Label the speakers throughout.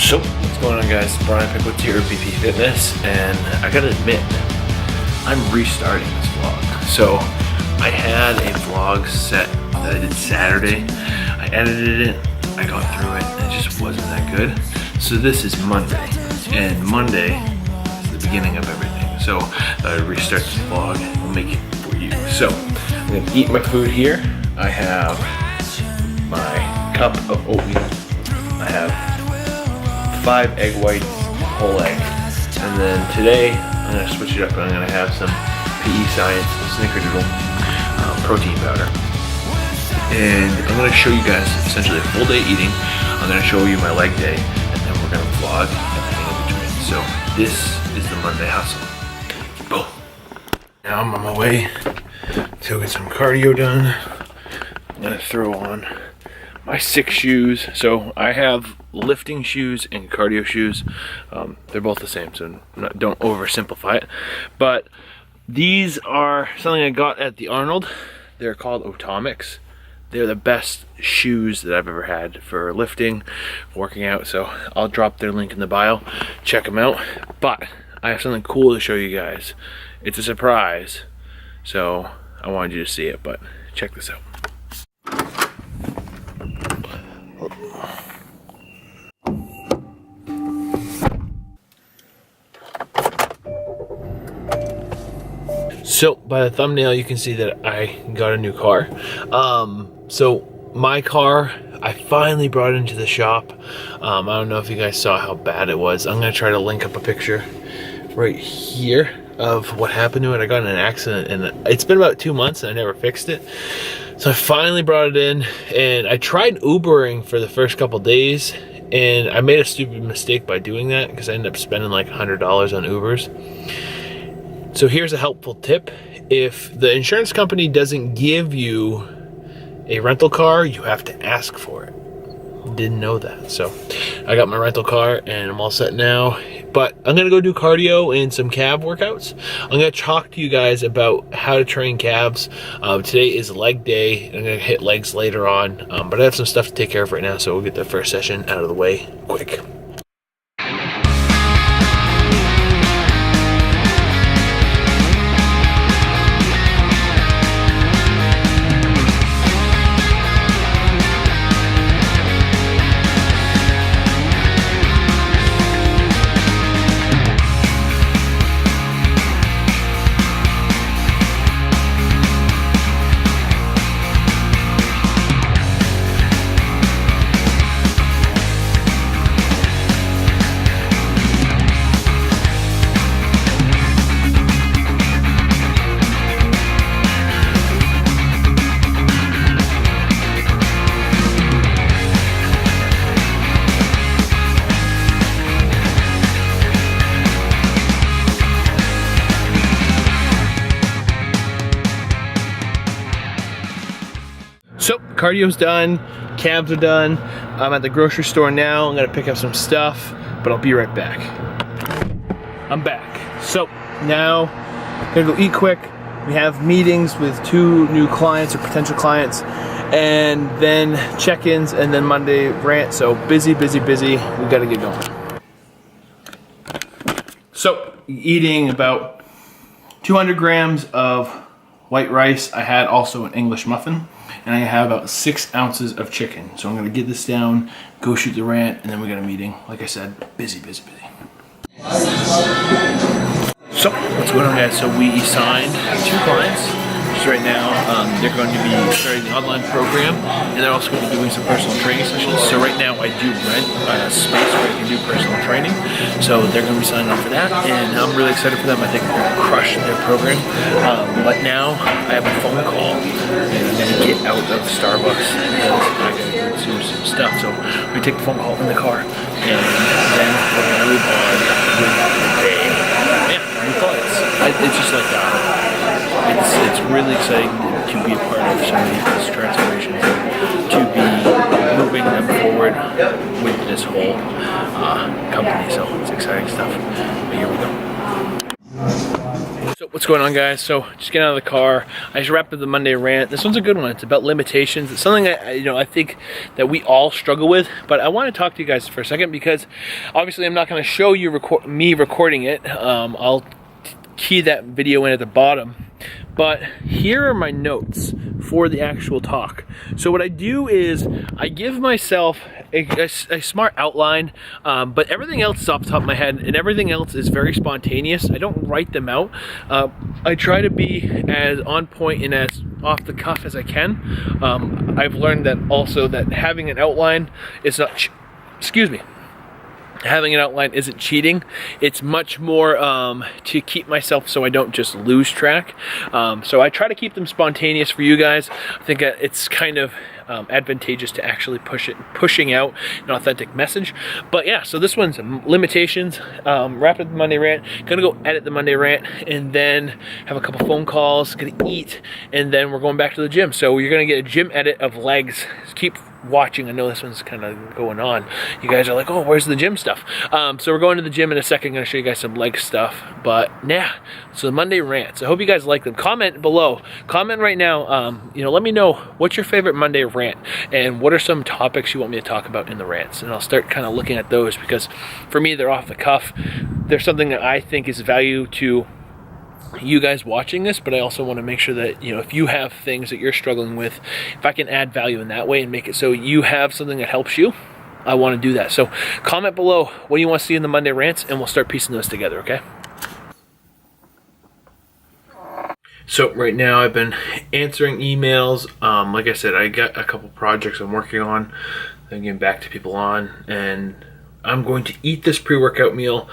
Speaker 1: So, what's going on, guys? Brian Pickwood here at BP Fitness, and I gotta admit, I'm restarting this vlog. So, I had a vlog set that I did Saturday. I edited it, I got through it, and it just wasn't that good. So this is Monday, and Monday is the beginning of everything. So, I restart this vlog and make it for you. So, I'm gonna eat my food here. I have my cup of oatmeal. I have 5 egg whites, whole egg. And then today, I'm gonna switch it up and I'm gonna have some PE Science Snickerdoodle protein powder. And I'm gonna show you guys essentially a full day eating. I'm gonna show you my leg day, and then we're gonna vlog everything in between. So this is the Monday hustle. Boom. Now I'm on my way to get some cardio done. I'm gonna throw on my 6 shoes. So I have lifting shoes and cardio shoes. They're both the same, so don't oversimplify it. But these are something I got at the Arnold. They're called Atomics. They're the best shoes that I've ever had for lifting, working out. So I'll drop their link in the bio. Check them out. But I have something cool to show you guys. It's a surprise, so I wanted you to see it. But check this out. So by the thumbnail you can see that I got a new car. So my car, I finally brought it into the shop. I don't know if you guys saw how bad it was. I'm gonna try to link up a picture right here of what happened to it. I got in an accident and it's been about 2 months and I never fixed it. So I finally brought it in, and I tried Ubering for the first couple days, and I made a stupid mistake by doing that because I ended up spending like $100 on Ubers. So here's a helpful tip. If the insurance company doesn't give you a rental car, you have to ask for it. Didn't know that. So I got my rental car and I'm all set now. But I'm gonna go do cardio and some calf workouts. I'm gonna talk to you guys about how to train calves. Today is leg day. I'm gonna hit legs later on. But I have some stuff to take care of right now, so we'll get the first session out of the way quick. So cardio's done, calves are done. I'm at the grocery store now. I'm gonna pick up some stuff, but I'll be right back. I'm back. So now I'm gonna go eat quick. We have meetings with 2 new clients or potential clients, and then check-ins, and then Monday rant. So busy, busy, busy. We gotta get going. So eating about 200 grams of white rice. I had also an English muffin, and I have about 6 ounces of chicken. So I'm gonna get this down, go shoot the rant, and then we got a meeting. Like I said, busy, busy, busy. So what's going on, guys? So we signed 2 clients. Just right now, they're going to be starting the online program, and they're also going to be doing some personal training sessions. So right now I do rent a space where I can do personal training. So they're going to be signing up for that, and I'm really excited for them. I think they're going to crush their program. But now I have a phone call, and I'm going to get out of Starbucks because I got to go do some stuff. So we take the phone call in the car, and then we're going to move on with the day. Yeah, new clients. It's just like it's really exciting to be a part of so many of these transformations, to be moving them forward with this whole company. So it's exciting stuff. But here we go. So what's
Speaker 2: What's going on, guys? So just getting out of the car. I just wrapped up the Monday rant. This one's a good one. It's about limitations. It's something I think that we all struggle with, but I want to talk to you guys for a second because obviously I'm not going to show you me recording it. I'll key that video in at the bottom. But here are my notes for the actual talk. So what I do is I give myself a smart outline, but everything else is off the top of my head, and everything else is very spontaneous. I don't write them out. I try to be as on point and as off the cuff as I can. I've learned that also that having an outline is not, having an outline isn't cheating. It's much more to keep myself so I don't just lose track. So I try to keep them spontaneous for you guys. I think it's kind of advantageous to actually pushing out an authentic message. But yeah, so this one's limitations. Wrap up the Monday rant. Gonna go edit the Monday rant and then have a couple phone calls. Gonna eat and then we're going back to the gym. So you're gonna get a gym edit of legs. Just keep watching. I know this one's kind of going on. You guys are like, oh, where's the gym stuff? So we're going to the gym in a second. I'm going to show you guys some leg stuff. But yeah, so the Monday rants. I hope you guys like them. Comment below. Comment right now. Let me know what's your favorite Monday rant and what are some topics you want me to talk about in the rants. And I'll start kind of looking at those because for me, they're off the cuff. They're something that I think is value to you guys watching this, but I also want to make sure that, if you have things that you're struggling with, if I can add value in that way and make it so you have something that helps you, I want to do that. So comment below what do you want to see in the Monday rants and we'll start piecing those together, okay? So right now I've been answering emails. Like I said, I got a couple projects I'm working on that I'm getting back to people on, and I'm going to eat this pre-workout meal.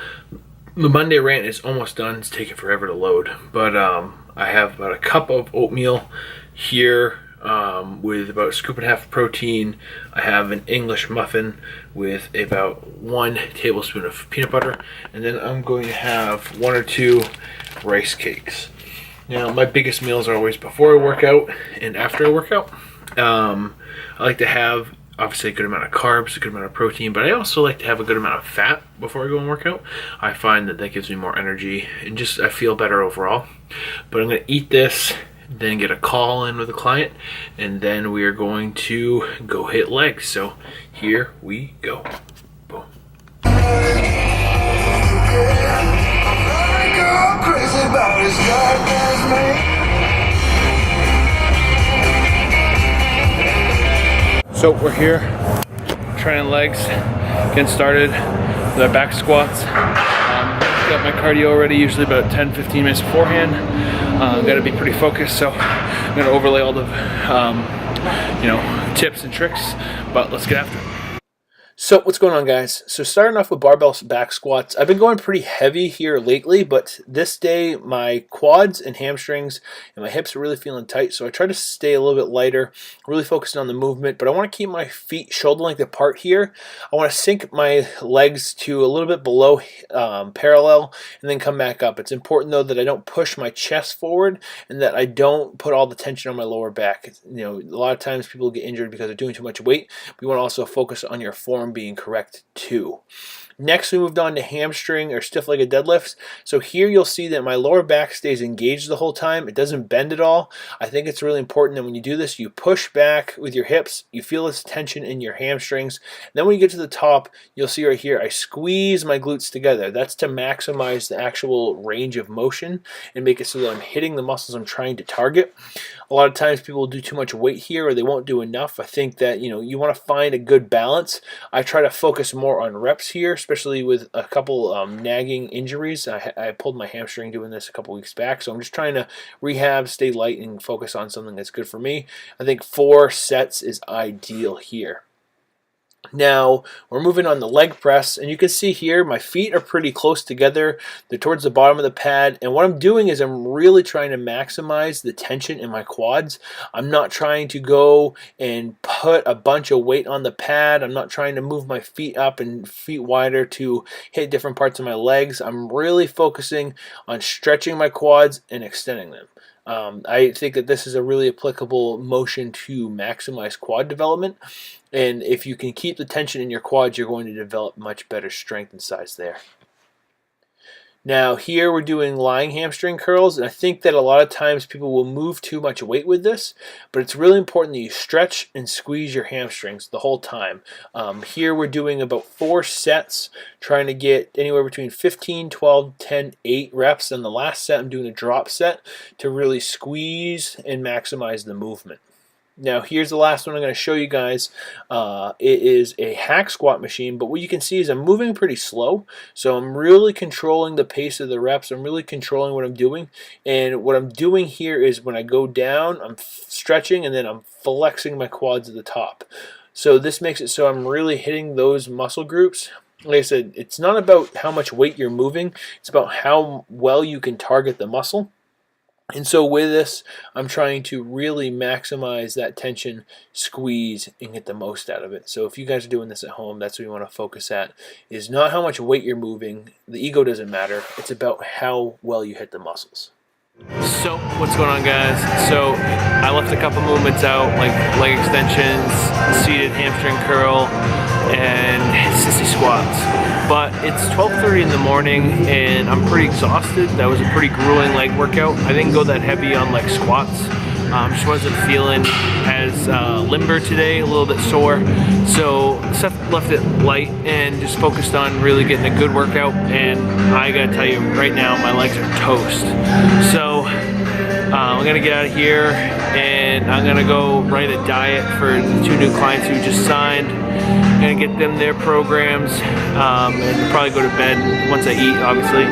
Speaker 2: The Monday rant is almost done. It's taking forever to load, but I have about a cup of oatmeal here with about a scoop and a half of protein. I have an English muffin with about 1 tablespoon of peanut butter, and then I'm going to have 1 or 2 rice cakes. Now, my biggest meals are always before I work out and after I work out. I like to have obviously a good amount of carbs, a good amount of protein, but I also like to have a good amount of fat before I go and work out. I find that gives me more energy and just I feel better overall. But I'm going to eat this, then get a call in with a client, and then we are going to go hit legs. So here we go. Boom. So we're here, training legs, getting started with our back squats. Got my cardio already, usually about 10-15 minutes beforehand. Got to be pretty focused, so I'm going to overlay all the tips and tricks, but let's get after it. So what's going on, guys? So starting off with barbell back squats. I've been going pretty heavy here lately, but this day my quads and hamstrings and my hips are really feeling tight, so I try to stay a little bit lighter, really focusing on the movement, but I want to keep my feet shoulder length apart here. I want to sink my legs to a little bit below parallel and then come back up. It's important though that I don't push my chest forward and that I don't put all the tension on my lower back. A lot of times people get injured because they're doing too much weight. We want to also focus on your form being correct too. Next, we moved on to hamstring or stiff-legged deadlifts. So here you'll see that my lower back stays engaged the whole time. It doesn't bend at all. I think it's really important that when you do this, you push back with your hips. You feel this tension in your hamstrings. And then when you get to the top, you'll see right here, I squeeze my glutes together. That's to maximize the actual range of motion and make it so that I'm hitting the muscles I'm trying to target. A lot of times people will do too much weight here or they won't do enough. I think that, you want to find a good balance. I try to focus more on reps here, especially with a couple nagging injuries. I pulled my hamstring doing this a couple weeks back, so I'm just trying to rehab, stay light, and focus on something that's good for me. I think 4 sets is ideal here. Now, we're moving on the leg press, and you can see here my feet are pretty close together. They're towards the bottom of the pad, and what I'm doing is I'm really trying to maximize the tension in my quads. I'm not trying to go and put a bunch of weight on the pad. I'm not trying to move my feet up and feet wider to hit different parts of my legs. I'm really focusing on stretching my quads and extending them. I think that this is a really applicable motion to maximize quad development. And if you can keep the tension in your quads, you're going to develop much better strength and size there. Now here we're doing lying hamstring curls, and I think that a lot of times people will move too much weight with this, but it's really important that you stretch and squeeze your hamstrings the whole time. Here we're doing about 4 sets, trying to get anywhere between 15, 12, 10, 8 reps, and the last set I'm doing a drop set to really squeeze and maximize the movement. Now here's the last one I'm going to show you guys. It is a hack squat machine, but what you can see is I'm moving pretty slow, so I'm really controlling the pace of the reps. I'm really controlling what I'm doing, and what I'm doing here is when I go down, I'm stretching, and then I'm flexing my quads at the top. So this makes it so I'm really hitting those muscle groups. Like I said, it's not about how much weight you're moving, it's about how well you can target the muscle. And so with this, I'm trying to really maximize that tension, squeeze, and get the most out of it. So if you guys are doing this at home, that's what you want to focus at, is not how much weight you're moving. The ego doesn't matter. It's about how well you hit the muscles. So what's going on, guys? So I left a couple movements out, like leg extensions, seated hamstring curl, and sissy squats. But it's 12:30 in the morning and I'm pretty exhausted. That was a pretty grueling leg workout. I didn't go that heavy on like squats. Just wasn't feeling as limber today, a little bit sore. So Seth left it light and just focused on really getting a good workout. And I gotta tell you, right now my legs are toast. So I'm gonna get out of here and I'm gonna go write a diet for the 2 new clients who just signed. I'm gonna get them their programs and probably go to bed once I eat, obviously.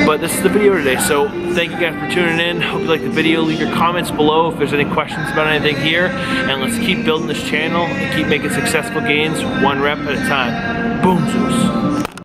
Speaker 2: But this is the video today, so thank you guys for tuning in. Hope you like the video. Leave your comments below if there's any questions about anything here, and let's keep building this channel and keep making successful gains 1 rep at a time. Boom, Zeus.